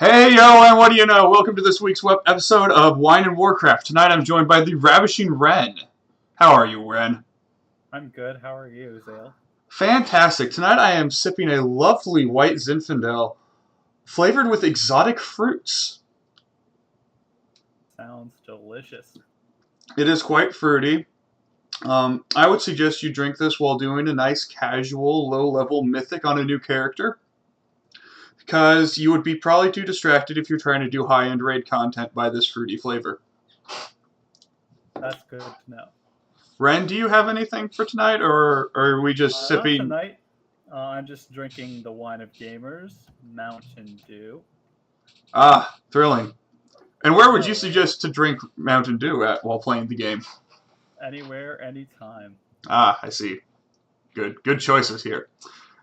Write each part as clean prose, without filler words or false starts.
Hey yo, and what do you know? Welcome to this week's episode of Wine and Warcraft. Tonight I'm joined by the ravishing Ren. How are you, Ren? I'm good. How are you, Zale? Fantastic. Tonight I am sipping a lovely white Zinfandel flavored with exotic fruits. Sounds delicious. It is quite fruity. I would suggest you drink this while doing a nice casual, low-level mythic on a new character, because you would be probably too distracted if you're trying to do high-end raid content by this fruity flavor. That's good to know. Ren, do you have anything for tonight, or are we just Not sipping? tonight. I'm just drinking the wine of gamers, Mountain Dew. Ah, thrilling. And where would you No, right? suggest to drink Mountain Dew at while playing the game? Anywhere, anytime. Ah, I see. Good choices here.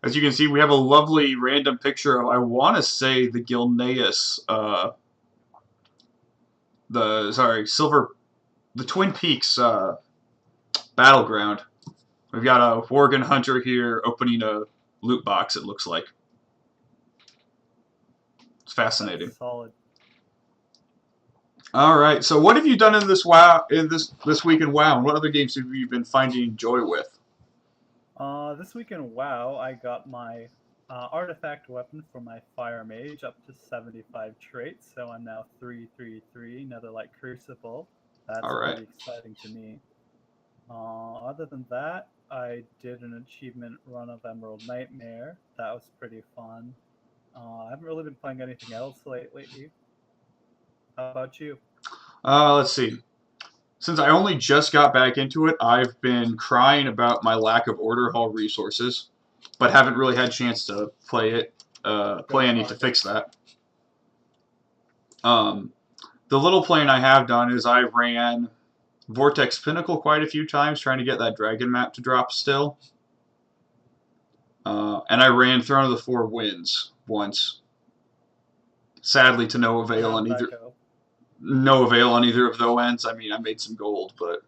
As you can see, we have a lovely random picture of, I want to say, the Gilneas, the Twin Peaks battleground. We've got a Worgen Hunter here opening a loot box, it looks like. It's fascinating. That's solid. All right. So, what have you done in this week in WoW, and what other games have you been finding joy with? This week in WoW, I got my artifact weapon for my Fire Mage up to 75 traits, so I'm now 333, Netherlight Crucible. That's All right. pretty exciting to me. Other than that, I did an achievement run of Emerald Nightmare. That was pretty fun. I haven't really been playing anything else lately. How about you? Let's see. Since I only just got back into it, I've been crying about my lack of order hall resources, but haven't really had a chance to Go play any to find it. fix that. Um, the little playing I have done is I ran Vortex Pinnacle quite a few times trying to get that dragon map to drop still. And I ran Throne of the Four Winds once. Sadly, to no How avail did on that either go? no avail on either of those ends. I mean, I made some gold, but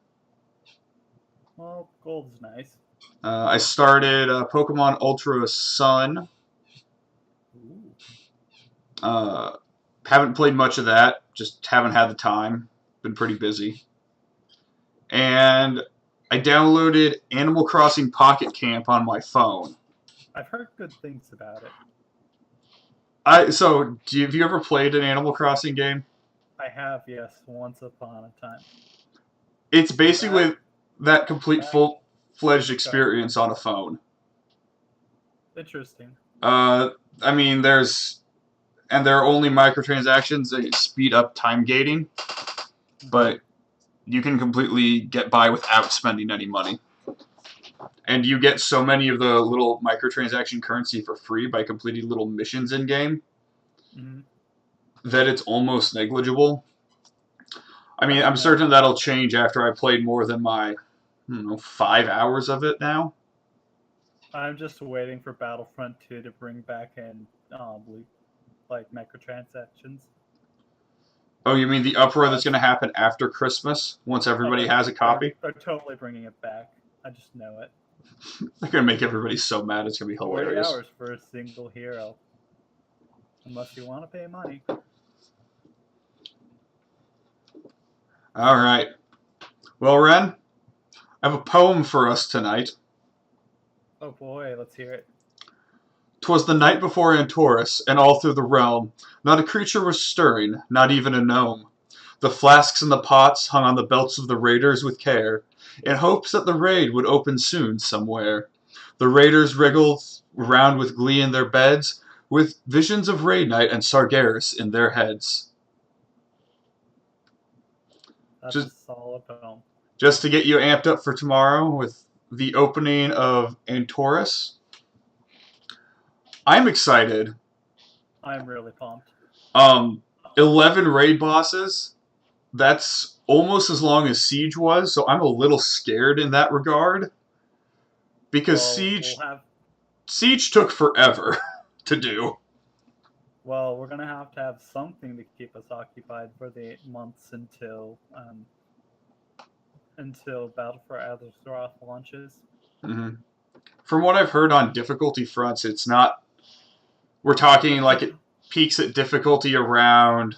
Well, gold's nice. I started Pokemon Ultra Sun. Ooh. Uh, haven't played much of that. Just haven't had the time. Been pretty busy. And I downloaded Animal Crossing Pocket Camp on my phone. I've heard good things about it. Have you ever played an Animal Crossing game? I have, yes, once upon a time. It's Back, basically that complete back, full-fledged sorry. experience on a phone. Interesting. Uh, I mean, there are only microtransactions that speed up time gating, Hmm. but you can completely get by without spending any money. And you get so many of the little microtransaction currency for free by completing little missions in game Hmm. that it's almost negligible. I mean, That's I'm nice. certain that'll change after I played more than my, I don't know, 5 hours of it now. I'm just waiting for Battlefront 2 to bring back in like microtransactions. Oh, you mean the uproar that's going That's to happen after Christmas once oh, everybody they're has a they're copy? they're totally bringing it back. I just know it. They're going to make everybody so mad it's going to be 40 hilarious. hours for a single hero, unless you want to pay money. All right. Well, Ren, I have a poem for us tonight. Oh boy, let's hear it. 'Twas the night before Antorus, and all through the realm not a creature was stirring, not even a gnome. The flasks and the pots hung on the belts of the raiders with care, in hopes that the raid would open soon somewhere. The raiders wriggled round with glee in their beds, with visions of raid night and Sargeras in their heads. That's a Just, solid poem. just to get you amped up for tomorrow with the opening of Antorus, I'm excited. I'm really pumped. Um, 11 raid bosses. That's almost as long as Siege was, so I'm a little scared in that regard because Well, Siege took forever to do. we're gonna have to have something to keep us occupied for the 8 months until Battle for Azeroth launches. Hmm. From what I've heard on difficulty fronts, it's not. We're talking It's like diff- it. peaks at difficulty around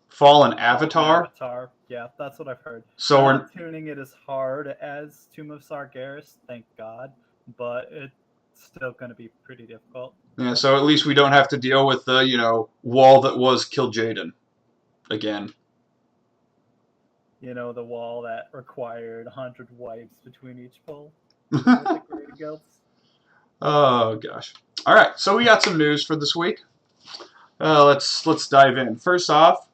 Fallen Avatar. Avatar. Yeah, that's what I've heard. So They're we're not tuning it as hard as Tomb of Sargeras, thank God, but it's still going to be pretty difficult. yeah. So at least we don't have to deal with the wall that was Kil'jaeden again. You know, the wall that required 100 wipes between each pull with the Great Guilds. Oh gosh. All right. So we got some news for this week. Let's dive in. First off,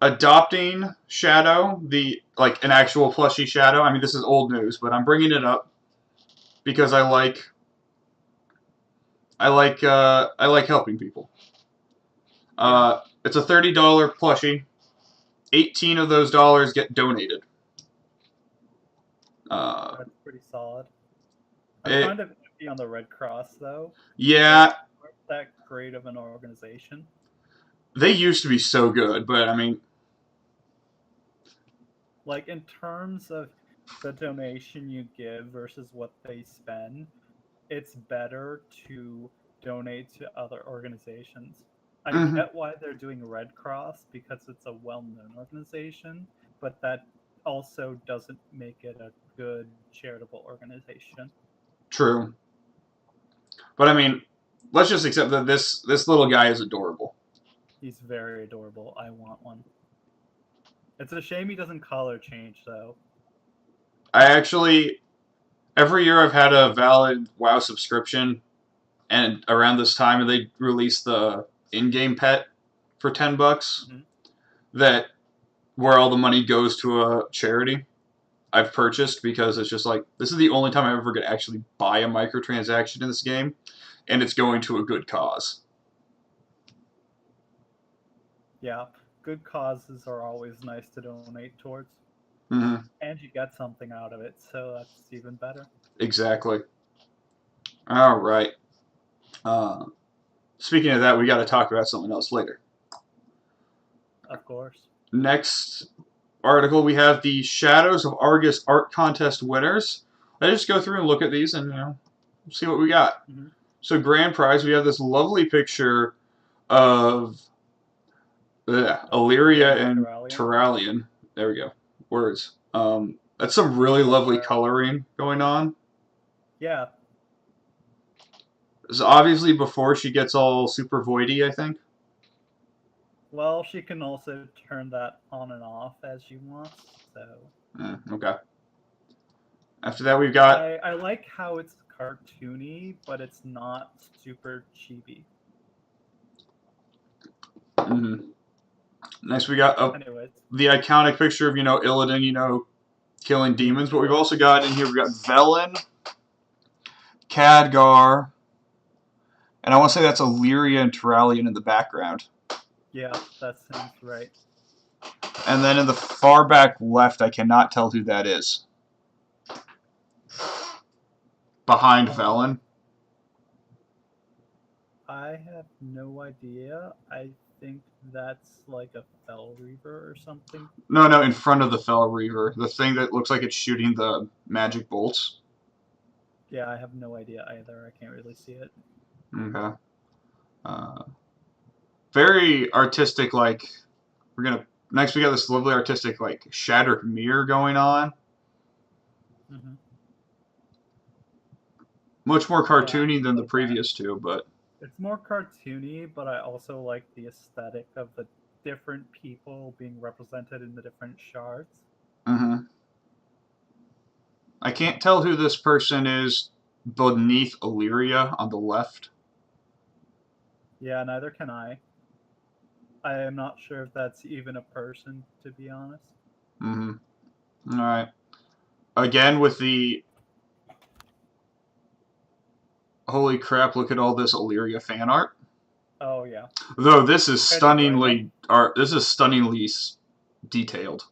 adopting Shadow, an actual plushie Shadow. I mean, this is old news, but I'm bringing it up because I like helping people. It's a $30 plushie. 18 of those dollars get donated. That's pretty solid. I'm kind of iffy on the Red Cross, though. Yeah. They aren't that great of an organization. They used to be so good, but I mean, like in terms of the donation you give versus what they spend, it's better to donate to other organizations. I get why they're doing Red Cross because it's a well-known organization, but that also doesn't make it a good charitable organization. True. But I mean, let's just accept that this little guy is adorable. He's very adorable. I want one. It's a shame he doesn't color change, though. Every year I've had a valid WoW subscription, and around this time they release the in-game pet for $10. That where all the money goes to a charity. I've purchased because it's just like this is the only time I'm ever going to actually buy a microtransaction in this game, and it's going to a good cause. Yeah, good causes are always nice to donate towards. Mm-hmm. And you get something out of it, so that's even better. Exactly. All right. Speaking of that, we got to talk about something else later. Of course. Next article, we have the Shadows of Argus art contest winners. I just go through and look at these and see what we got. So grand prize, we have this lovely picture of Illyria and Turalyon. There we go. Words. That's some really lovely coloring going on. Yeah. It's obviously before she gets all super voidy, I think. Well, she can also turn that on and off as she wants, so... Okay. After that, we've got... I like how it's cartoony, but it's not super chibi. Next, we got the iconic picture of, Illidan, killing demons. But we've also got in here, we've got Velen, Khadgar, and I want to say that's Illyria and Turalyon in the background. Yeah, that sounds right. And then in the far back left, I cannot tell who that is. Behind Velen. I have no idea. I think that's like a Fel Reaver or something. No, in front of the Fel Reaver. The thing that looks like it's shooting the magic bolts. Yeah, I have no idea either. I can't really see it. Okay. Very artistic, next we got this lovely artistic, shattered mirror going on. Much more cartoony than the previous two, but... It's more cartoony, but I also like the aesthetic of the different people being represented in the different shards. I can't tell who this person is beneath Illyria on the left. Yeah, neither can I. I am not sure if that's even a person, to be honest. Alright. Again, with the... Holy crap, look at all this Illyria fan art. Oh, yeah. Though this is stunningly... This is stunningly detailed.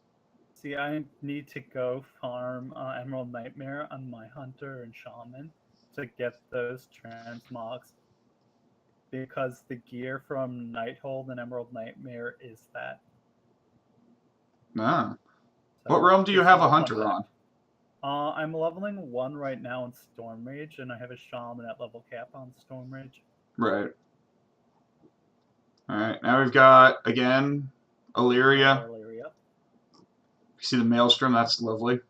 See, I need to go farm Emerald Nightmare on my Hunter and Shaman to get those transmogs. Because the gear from Nighthold and Emerald Nightmare is that. So what realm do you have a Hunter on? I'm leveling 1 right now in Storm Rage, and I have a Shaman at level cap on Storm Rage. Right. Alright, now we've got, again, Illyria. Illyria. You see the Maelstrom, that's lovely.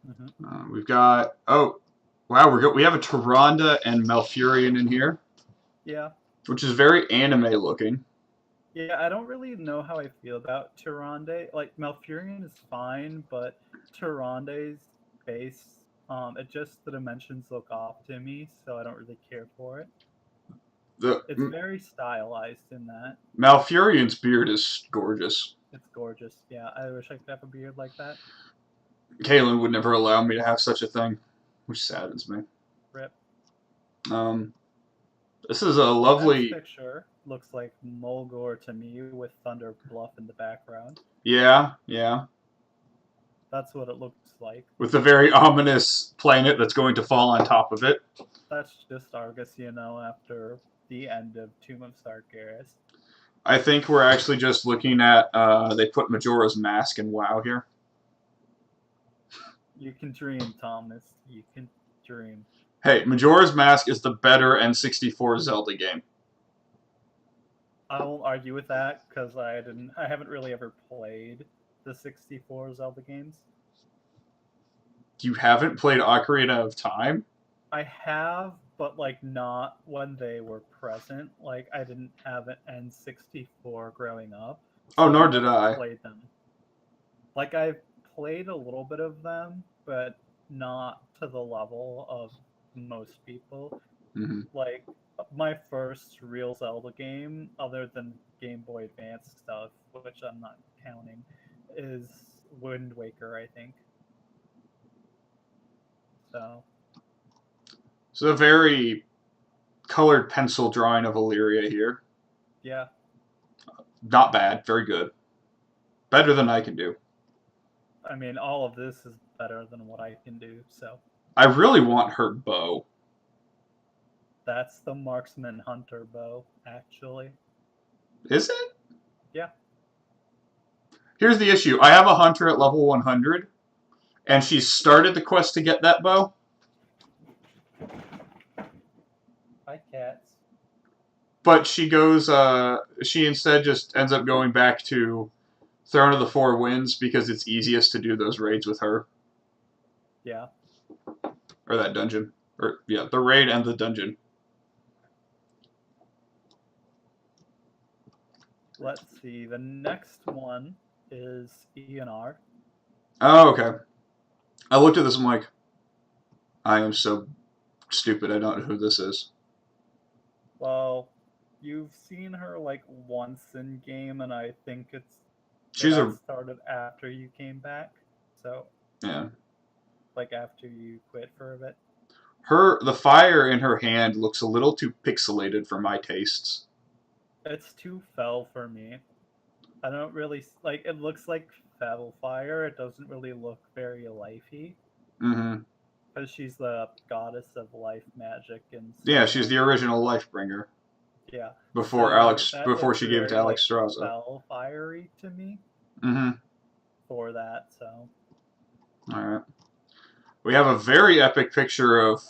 Mm-hmm. We've got, oh, wow, we have a Tyrande and Malfurion in here. Yeah. Which is very anime looking. Yeah, I don't really know how I feel about Tyrande. Like, Malfurion is fine, but Tyrande's base, the dimensions look off to me, so I don't really care for it. It's very stylized in that. Malfurion's beard is gorgeous. It's gorgeous. Yeah, I wish I could have a beard like that. Kaylin would never allow me to have such a thing, which saddens me. Rip. This is a lovely. Next picture looks like Mulgore to me with Thunder Bluff in the background. Yeah, yeah. That's what it looks like. With a very ominous planet that's going to fall on top of it. That's just Argus, after the end of Tomb of Sargeras. I think we're actually just looking at, they put Majora's Mask in WoW here. You can dream, Thomas. You can dream. Hey, Majora's Mask is the better N64 Zelda game. I won't argue with that because I haven't really ever played the 64 Zelda games. You haven't played Ocarina of Time? I have, but not when they were present. I didn't have an N64 growing up. So nor did I. Played them. I've played a little bit of them, but not to the level of most people. Mm-hmm. My first real Zelda game, other than Game Boy Advance stuff, which I'm not counting, is Wind Waker, I think. So. It's a very colored pencil drawing of Illyria here. Yeah. Not bad. Very good. Better than I can do. I mean, all of this is better than what I can do, so. I really want her bow. That's the Marksman Hunter bow, actually. Is it? Yeah. Here's the issue. I have a hunter at level 100, and she started the quest to get that bow. Hi, cats. But she goes, she instead just ends up going back to Throne of the Four Winds because it's easiest to do those raids with her. Yeah. Or that dungeon. Or, yeah, the raid and the dungeon. Let's see. The next one is ENR. Oh, okay. I looked at this and I'm like, I am so stupid. I don't know who this is. Well, you've seen her once in game, and I think it started after you came back. So yeah, after you quit for a bit. The fire in her hand looks a little too pixelated for my tastes. It's too fell for me. I don't really it looks like fell fire. It doesn't really look very lifey. Mm-hmm. Because she's the goddess of life magic and. Yeah, she's the original life bringer. Yeah. Before she gave it to Alex Straza. Fell fiery to me. Mm-hmm. For that, so. All right. We have a very epic picture of.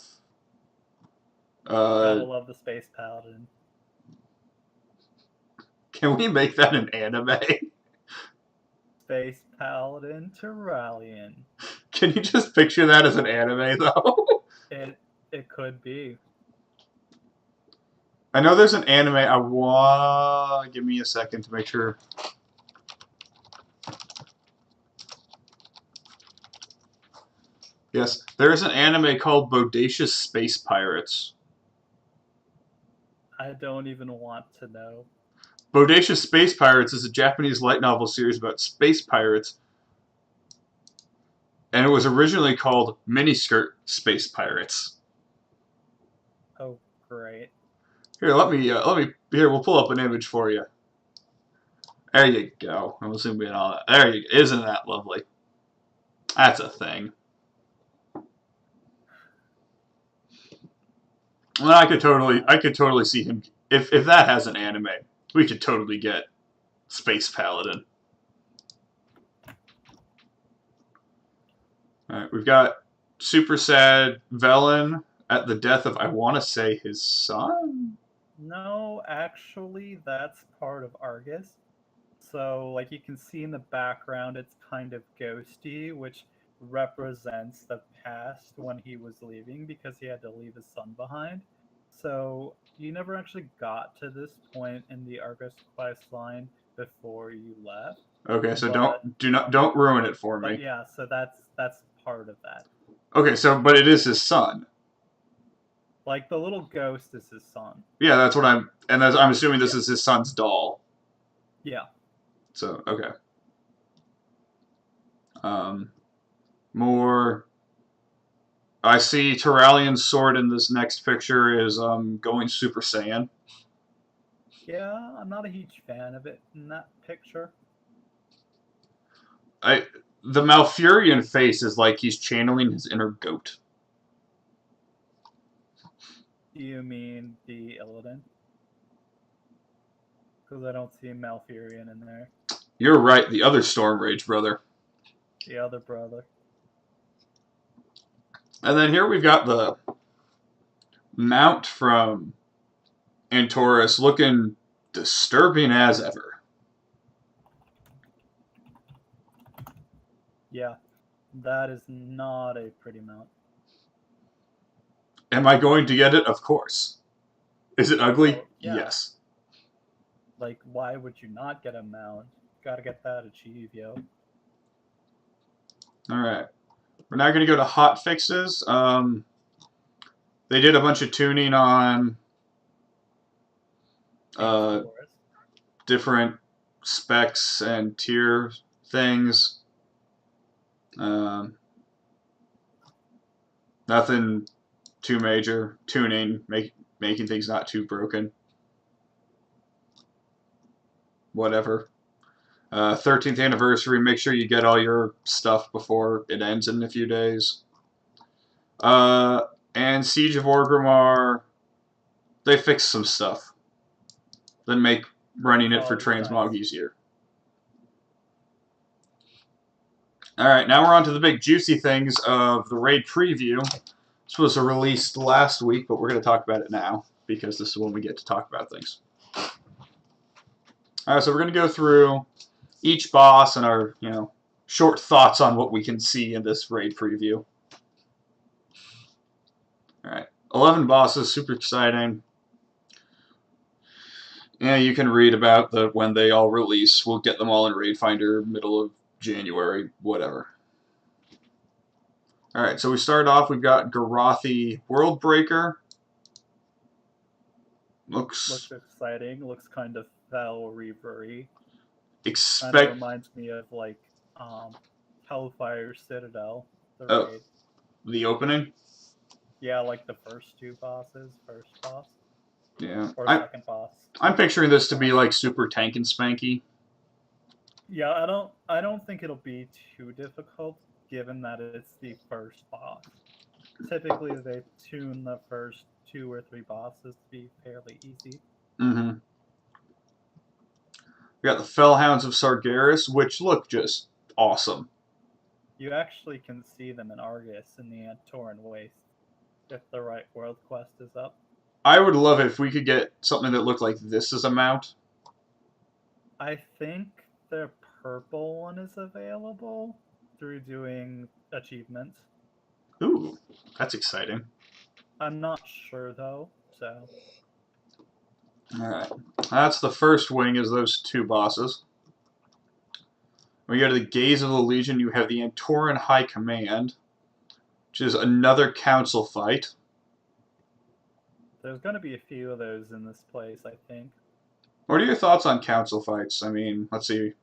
I love the Space Paladin. Can we make that an anime? Space Paladin Tyrallion. Can you just picture that as an anime, though? It could be. I know there's an anime. Give me a second to make sure. Yes, there's an anime called Bodacious Space Pirates. I don't even want to know. Bodacious Space Pirates is a Japanese light novel series about space pirates, and it was originally called Miniskirt Space Pirates. Oh, great! Here, we'll pull up an image for you. There you go. I'm assuming all that. There you go. Isn't that lovely? That's a thing. Well, I could totally see him if that has an anime. We could totally get Space Paladin. Alright, we've got super sad Velen at the death of, I want to say, his son? No, actually, that's part of Argus. So, like you can see in the background, it's kind of ghosty, which represents the past when he was leaving because he had to leave his son behind. So, you never actually got to this point in the Argus quest line before you left. Okay, so But don't ruin it for but me. yeah, so that's part of that. Okay, so but it is his son. Like the little ghost is his son. Yeah, that's what I'm assuming this Yeah. is his son's doll. Yeah. So okay. Um, more. I see Terralian's sword in this next picture is going Super Saiyan. Yeah, I'm not a huge fan of it in that picture. I the Malfurion face is like he's channeling his inner goat. Do you mean the Illidan? Because I don't see Malfurion in there. You're right, the other Storm Rage brother. The other brother. And then here we've got the mount from Antorus looking disturbing as ever. Yeah, that is not a pretty mount. Am I going to get it? Of course. Is it ugly? Well, yeah. Yes. Like, why would you not get a mount? Gotta get that achieve, yo. Alright. We're now going to go to hot fixes. They did a bunch of tuning on uh, Antorus. different specs and tier things. Nothing too major. Tuning, making things not too broken. Whatever. 13th anniversary. Make sure you get all your stuff before it ends in a few days. And Siege of Orgrimmar, they fixed some stuff that make running it for transmog easier. Alright, now we're on to the big juicy things of the raid preview. This was released last week, but we're going to talk about it now, because this is when we get to talk about things. Alright, so we're going to go through each boss and our, short thoughts on what we can see in this raid preview. Alright, 11 bosses, super exciting. Yeah, you can read about when they all release. We'll get them all in Raid Finder, middle of January, whatever. Alright, so we start off, we've got Garathi Worldbreaker. Looks exciting. Looks kind of Fel Reaver-y. Kind of reminds me of, like, Hellfire Citadel, the raid. The opening? Yeah, like the first two bosses, first boss. Yeah. Or second boss. I'm picturing this to be like super tank and spanky. Yeah, I don't think it'll be too difficult given that it's the first boss. Typically they tune the first 2 or 3 bosses to be fairly easy. Mm-hmm. We got the Fellhounds of Sargeras, which look just awesome. You actually can see them in Argus in the Antoran Waste if the right world quest is up. I would love it if we could get something that looked like this as a mount. I think the purple one is available through doing achievements. Ooh, that's exciting. I'm not sure though, so. Alright, that's the first wing, is those 2 bosses. When you go to the Gaze of the Legion, you have the Antoran High Command, which is another council fight. There's going to be a few of those in this place, I think. What are your thoughts on council fights? I mean, let's see.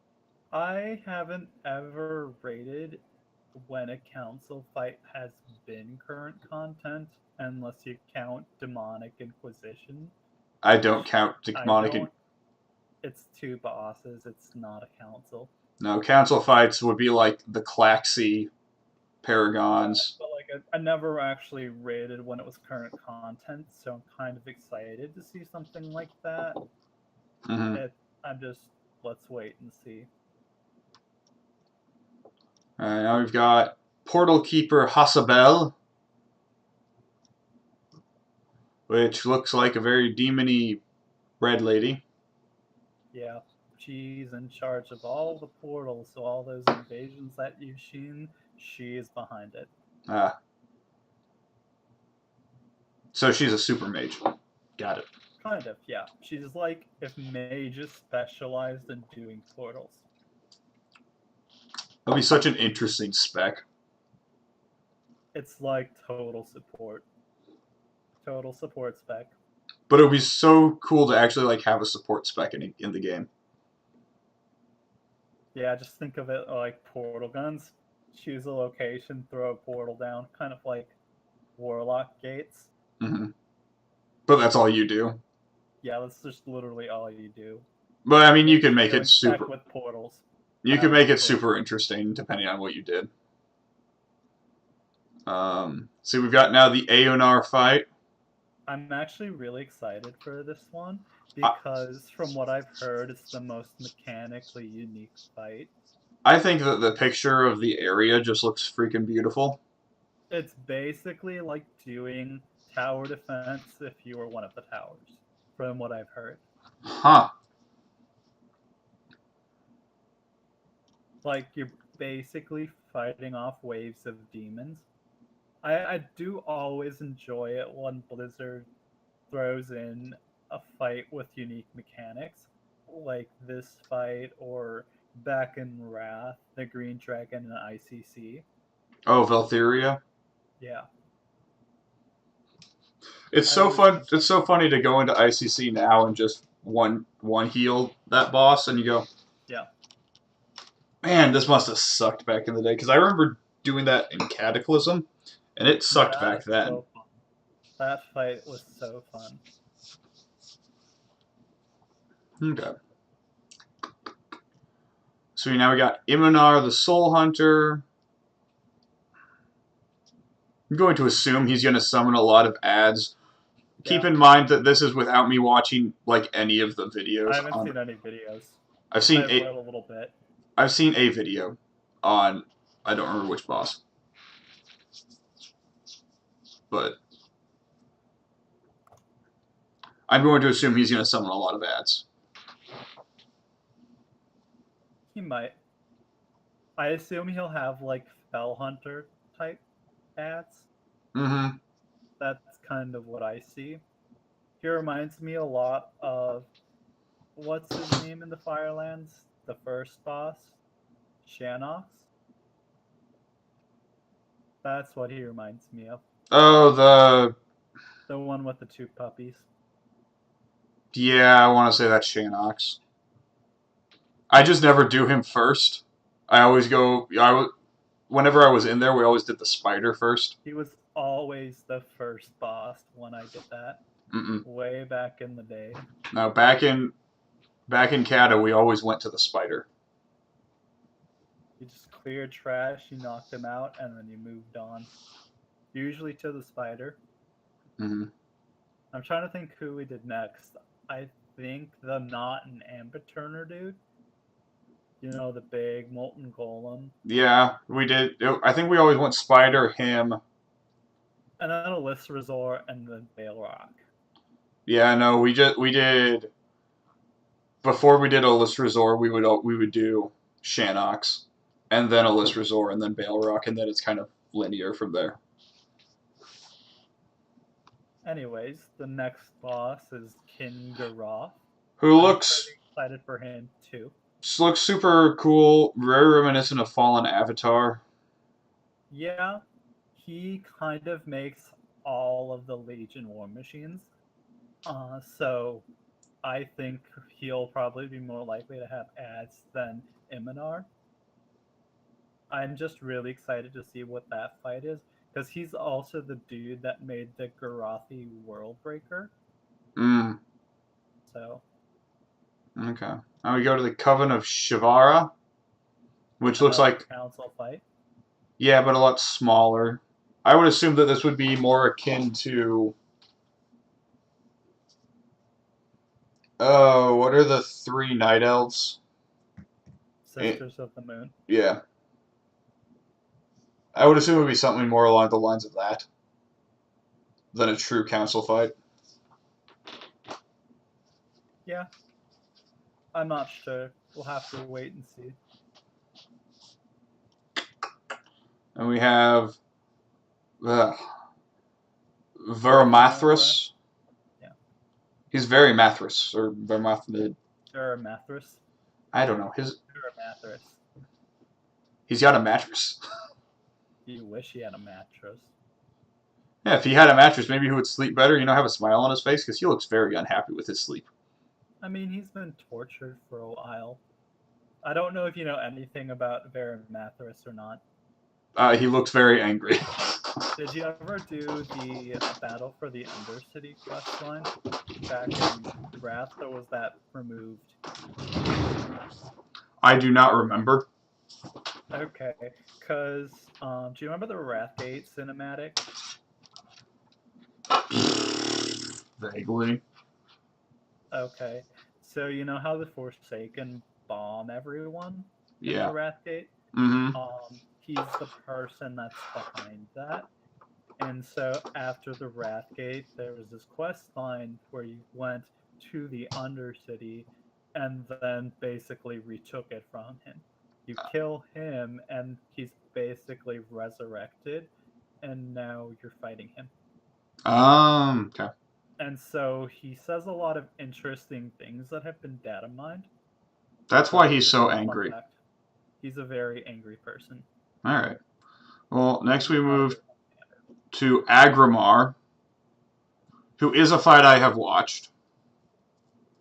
I haven't ever rated when a council fight has been current content, unless you count Demonic Inquisition. I don't count Demonic. It's 2 bosses, it's not a council. No, council fights would be like the Claxy Paragons. But like, I never actually rated when it was current content, so I'm kind of excited to see something like that. Mm-hmm. I'm just, let's wait and see. Alright, now we've got Portal Keeper Hasabel, which looks like a very demony Red Lady. Yeah, she's in charge of all the portals, so all those invasions that you've seen, she is behind it. Ah, so she's a super mage. Got it. Kind of, yeah. She's like if mages specialized in doing portals. That'll be such an interesting spec. It's like total support. Total support spec. But it would be so cool to actually like have a support spec in the game. Yeah, just think of it like portal guns. Choose a location, throw a portal down, kind of like warlock gates. Hmm. But that's all you do. Yeah, that's just literally all you do. But I mean, you Make can make it scaling spec super. with portals. You can That make would be it cool. super interesting depending on what you did. See, we've got now the Aonar fight. I'm actually really excited for this one I, because from what I've heard, it's the most mechanically unique fight. I think that the picture of the area just looks freaking beautiful. It's basically like doing tower defense if you were one of the towers, from what I've heard. Huh. Like you're basically fighting off waves of demons. I do always enjoy it when Blizzard throws in a fight with unique mechanics, like this fight or back in Wrath, the Green Dragon and ICC. Oh, Valtheria. Yeah, It's I so always fun. think It's so funny to go into ICC now and just one heal that boss, and you go, yeah, man, this must have sucked back in the day. Because I remember doing that in Cataclysm, and it sucked that back is then. so fun. That fight was so fun. Okay. So now we got Imonar the Soul Hunter. I'm going to assume he's going to summon a lot of ads. Keep Yeah, in mind that this is without me watching like any of the I videos haven't on. seen any videos. I've seen I've a read a little bit. I've seen a video on I don't remember which boss, but I'm going to assume he's going to summon a lot of ads. He might. I assume he'll have like Fell Hunter type ads. Mm-hmm. That's kind of what I see. He reminds me a lot of what's his name in the Firelands? The first boss, Shanox. That's what he reminds me of. Oh, The one with the two puppies. yeah, I want to say that's Shanox. I just never do him first. I always go. Whenever I was in there, we always did the spider first. He was always the first boss when I did that. Mm-mm. Way back in the day. Now back in Kata, we always went to the spider. You just cleared trash, you knocked him out, and then you moved on. Usually to the spider. Mm-hmm. I'm trying to think who we did next. I think the Not an Amber Turner dude. You know, the big molten golem. Yeah, we did. I think we always went spider, him. And then Alyssa Resort and then Bale Rock. Yeah, no, we did before we did Olis Resort. We would do Shanox, and then Olis Resort, and then Balrog, and then it's kind of linear from there. Anyways, the next boss is Kin Garoth. Who I'm looks pretty excited for him too. looks super cool, very reminiscent of Fallen Avatar. Yeah, he kind of makes all of the Legion war machines. So I think he'll probably be more likely to have ads than Iminar. I'm just really excited to see what that fight is because he's also the dude that made the Garathi World Breaker. Mm, So okay. Now we go to the Coven of Shivara, which looks another like council fight. yeah, but a lot smaller. I would assume that this would be more akin to oh, what are the three night elves? Sisters of the Moon. Yeah. I would assume it would be something more along the lines of that than a true council fight. Yeah, I'm not sure. We'll have to wait and see. And we have Veramathras. Yeah. He's very Mathras, or Veramathrid. Duramathras. I don't know. Duramathras. He's got a mattress. You wish he had a mattress. Yeah, if he had a mattress, maybe he would sleep better. Have a smile on his face because he looks very unhappy with his sleep. I mean, he's been tortured for a while. I don't know if you know anything about Veramathras or not. He looks very angry. Did you ever do the Battle for the Undercity questline back in Wrath, or was that removed? I do not remember. Okay, because do you remember the Wrathgate cinematic? Vaguely. Okay, so you know how the Forsaken bomb everyone in the Yeah. Wrathgate? Mm-hmm. He's the person that's behind that. And so after the Wrathgate, there was this quest line where you went to the Undercity and then basically retook it from him. You kill him, and he's basically resurrected, and now you're fighting him. Okay. And so he says a lot of interesting things that have been data mined. That's why But he's just so a fun angry. fact, he's a very angry person. All right. Well, next we He's not a move good commander. to Agrimar, who is a fight I have watched.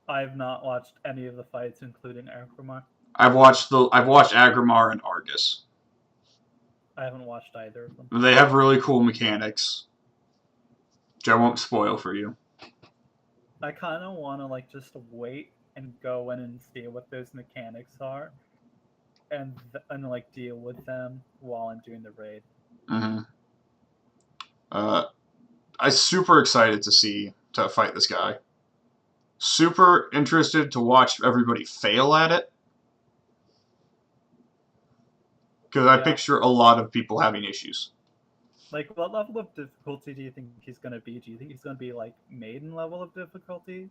I have not watched any of the fights, including Akramar. I've watched Agrimar and Argus. I haven't watched either of them. They have really cool mechanics, which I won't spoil for you. I kind of want to just wait and go in and see what those mechanics are, and deal with them while I'm doing the raid. Mm-hmm. I'm super excited to fight this guy. Super interested to watch everybody fail at it. Because I picture a lot of people having issues. What level of difficulty do you think he's going to be? Do you think he's going to be maiden level of difficulty?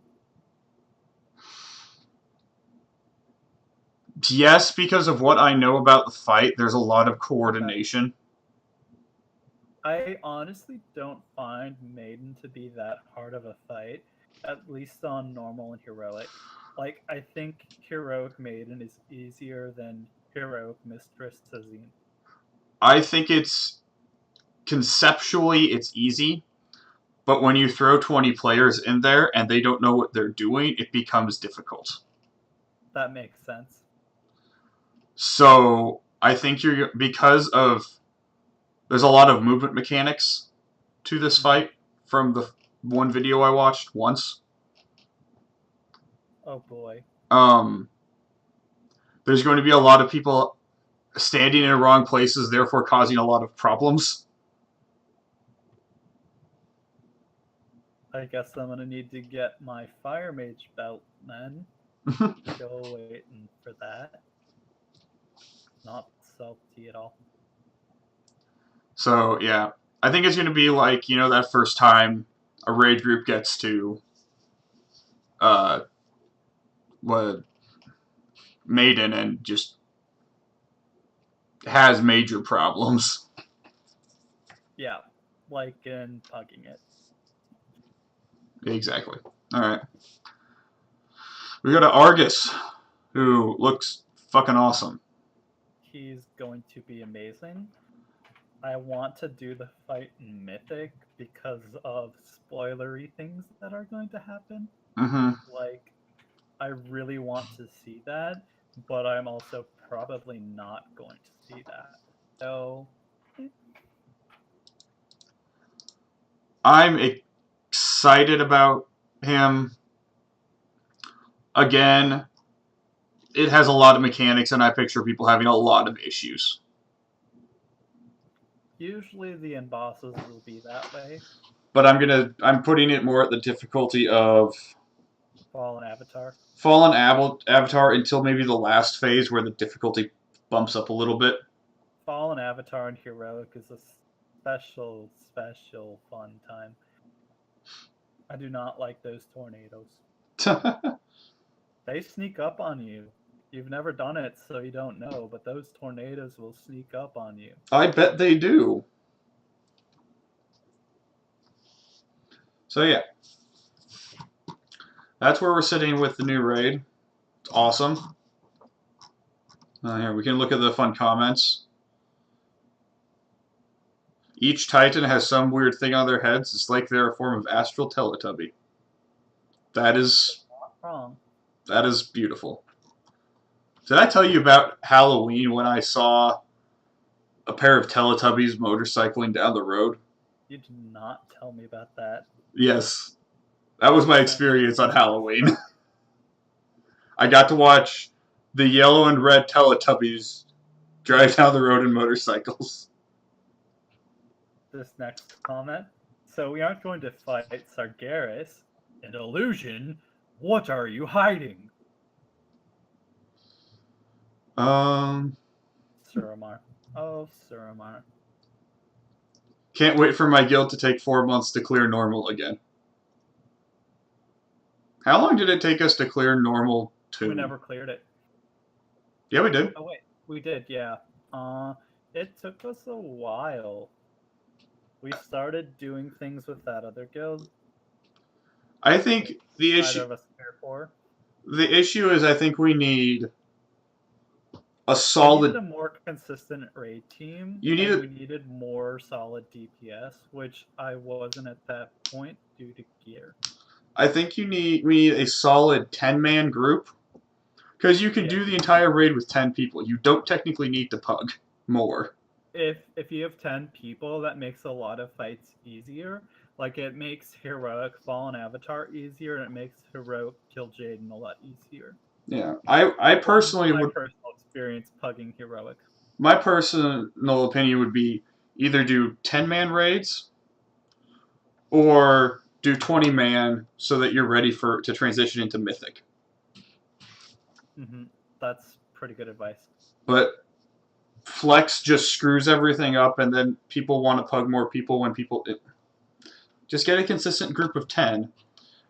Yes, because of what I know about the fight, there's a lot of coordination. I honestly don't find maiden to be that hard of a fight, at least on normal and heroic. I think heroic maiden is easier than heroic mistress Tazine. I think conceptually it's easy, but when you throw 20 players in there and they don't know what they're doing, it becomes difficult. That makes sense. So I think there's a lot of movement mechanics to this fight from the one video I watched once. Oh boy. There's going to be a lot of people standing in the wrong places, therefore causing a lot of problems. I guess I'm gonna need to get my Fire Mage belt then. Still waiting for that. Not salty at all. So, yeah. I think it's going to be that first time a raid group gets to Maiden and just has major problems. Yeah, in pugging it. Exactly. Alright. We go to Argus, who looks fucking awesome. He's going to be amazing. I want to do the fight in Mythic because of spoilery things that are going to happen. Mm-hmm. I really want to see that, but I'm also probably not going to see that. So, I'm excited about him. Again, it has a lot of mechanics, and I picture people having a lot of issues. usually the end bosses will be that way. But I'm putting it more at the difficulty of Fallen Avatar. Fallen Avatar until maybe the last phase where the difficulty bumps up a little bit. Fallen Avatar and Heroic is a special fun time. I do not like those tornadoes. They sneak up on you. You've never done it, so you don't know, but those tornadoes will sneak up on you. I bet they do. So yeah, that's where we're sitting with the new raid. It's awesome. Here, we can look at the fun comments. Each Titan has some weird thing on their heads. It's like they're a form of astral Teletubby. That is Not wrong. beautiful. Did I tell you about Halloween when I saw a pair of Teletubbies motorcycling down the road? You did not tell me about that. Yes. That was my experience on Halloween. I got to watch the yellow and red Teletubbies drive down the road in motorcycles. This next comment. So we aren't going to fight Sargeras. An illusion? What are you hiding? Suramar. Oh, Suramar. Can't wait for my guild to take 4 months to clear normal again. How long did it take us to clear normal 2? We never cleared it. Yeah, we did. Oh wait, we did, yeah. It took us a while. We started doing things with that other guild. I think the Neither issue of us care for. is I think we need a We solid. needed a more consistent raid team. You need and a- we needed more solid DPS, which I wasn't at that point due to gear. I think we need a solid 10-man group because you can Yeah. do the entire raid with 10 people. You don't technically need to pug more. If you have 10 people, that makes a lot of fights easier. Like, it makes Heroic Fallen Avatar easier, and it makes Heroic Kill Jaden a lot easier. Yeah, I personally My would. personal experience pugging Heroic. My personal opinion would be either do 10-man raids or do 20-man so that you're ready to transition into Mythic. That's pretty good advice. But Flex just screws everything up, and then people want to pug more people when just get a consistent group of 10,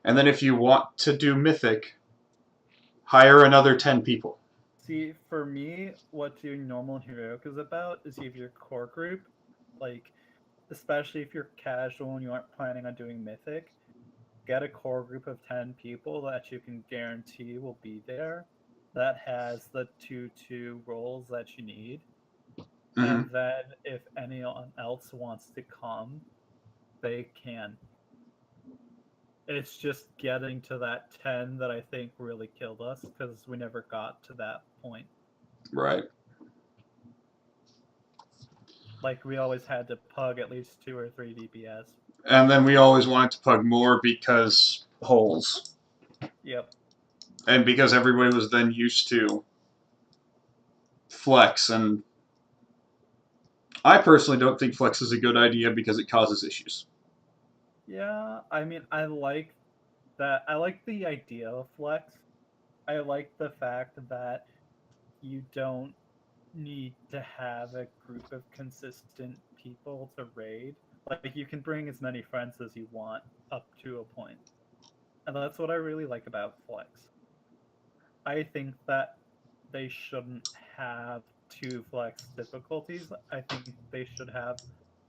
and then if you want to do Mythic, hire another 10 people. See, for me, what doing normal and heroic is about is you have your core group, like, especially if you're casual and you aren't planning on doing Mythic, get a core group of 10 people that you can guarantee will be there, that has the 2-2 roles that you need. And then if anyone else wants to come, they can. It's just getting to that 10 that I think really killed us because we never got to that point. Right. Like, we always had to pug at least 2 or 3 DPS. And then we always wanted to pug more because holes. Yep. And because everybody was then used to Flex, and I personally don't think Flex is a good idea because it causes issues. Yeah, I mean, I like that. I like the idea of Flex. I like the fact that you don't need to have a group of consistent people to raid. Like, you can bring as many friends as you want up to a point. And that's what I really like about Flex. I think that they shouldn't have 2 Flex difficulties. I think they should have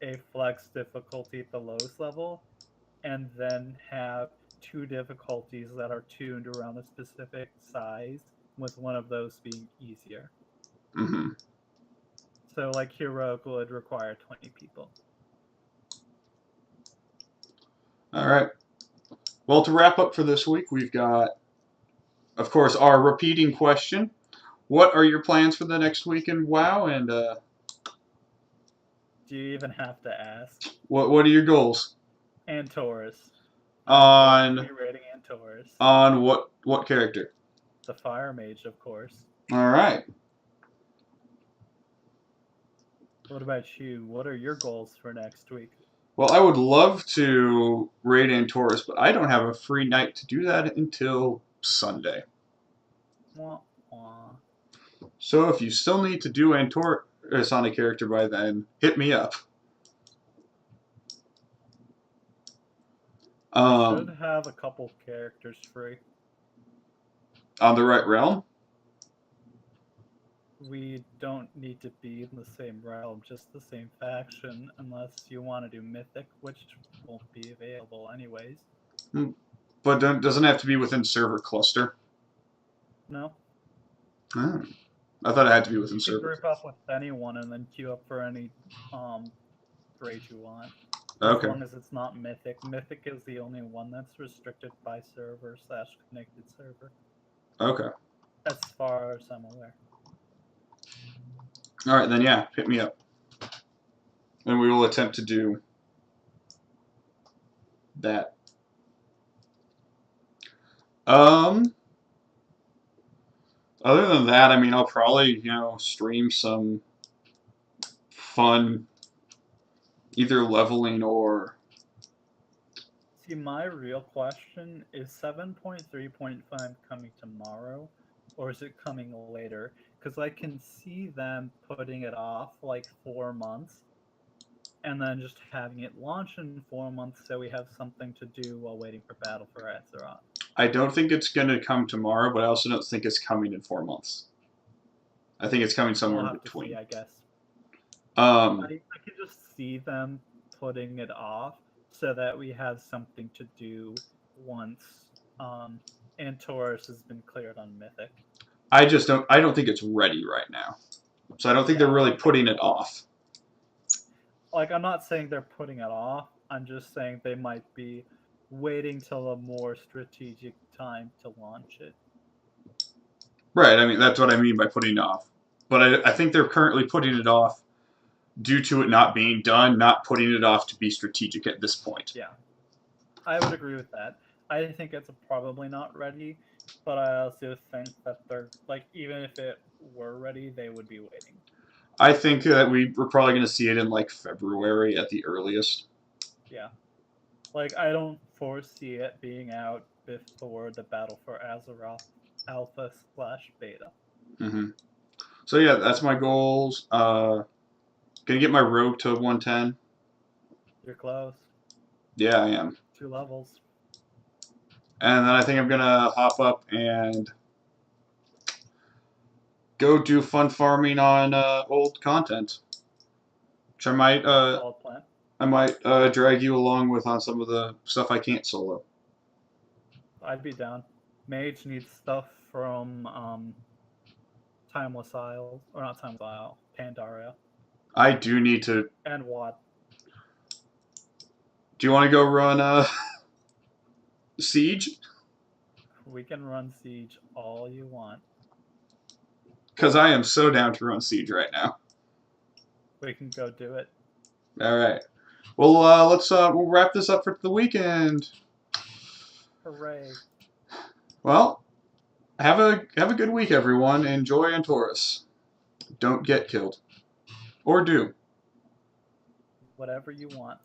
a Flex difficulty at the lowest level, and then have 2 difficulties that are tuned around a specific size, with one of those being easier. Mm-hmm. So, like, Heroic would require 20 people. All right. Well, to wrap up for this week, we've got, of course, our repeating question. What are your plans for the next week in WoW? And Do you even have to ask? what are your goals? Antorus. On rating Antorus. On what character? The Fire Mage, of course. All right. What about you? What are your goals for next week? Well, I would love to raid Antorus, but I don't have a free night to do that until Sunday. Wah, wah. So if you still need to do Antorus on a character by then, hit me up. I should have a couple characters free. On the right realm? We don't need to be in the same realm, just the same faction, unless you want to do Mythic, which won't be available anyways. But doesn't have to be within server cluster. No. Oh. I thought it had to be within You can server. group up with anyone and then queue up for any raid you want. As Okay. long as it's not Mythic. Mythic is the only one that's restricted by server/connected server. Okay. As far as I'm aware. Alright, then yeah, hit me up. And we will attempt to do that. Other than that, I mean, I'll probably, stream some fun, either leveling or... See, my real question is 7.3.5 coming tomorrow, or is it coming later? Because I can see them putting it off like 4 months, and then just having it launch in 4 months so we have something to do while waiting for Battle for Azeroth. I don't think it's going to come tomorrow, but I also don't think it's coming in 4 months. I think it's coming somewhere We'll in have to between. see, I guess. I can just see them putting it off so that we have something to do once Antorus has been cleared on Mythic. I don't think it's ready right now. So I don't think they're really putting it off. Like, I'm not saying they're putting it off. I'm just saying they might be waiting till a more strategic time to launch it. Right, I mean, that's what I mean by putting it off. But I think they're currently putting it off due to it not being done, not putting it off to be strategic at this point. Yeah, I would agree with that. I think it's probably not ready, but I also think that they're, like, even if it were ready, they would be waiting. I think that we're probably going to see it in, like, February at the earliest. Yeah. Like, I don't foresee it being out before the Battle for Azeroth alpha/beta. So yeah, that's my goals. Gonna get my rogue to 110. You're close. Yeah, I am. 2 levels. And then I think I'm gonna hop up and go do fun farming on old content. Which I might drag you along with on some of the stuff I can't solo. I'd be down. Mage needs stuff from Timeless Isles, or not Timeless Isle, Pandaria. I do need to. And what? Do you want to go run Siege? We can run Siege all you want. Because I am so down to run Siege right now. We can go do it. All right. Well, we'll wrap this up for the weekend. Hooray! Well, have a good week, everyone. Enjoy Antorus. Don't get killed, or do. Whatever you want.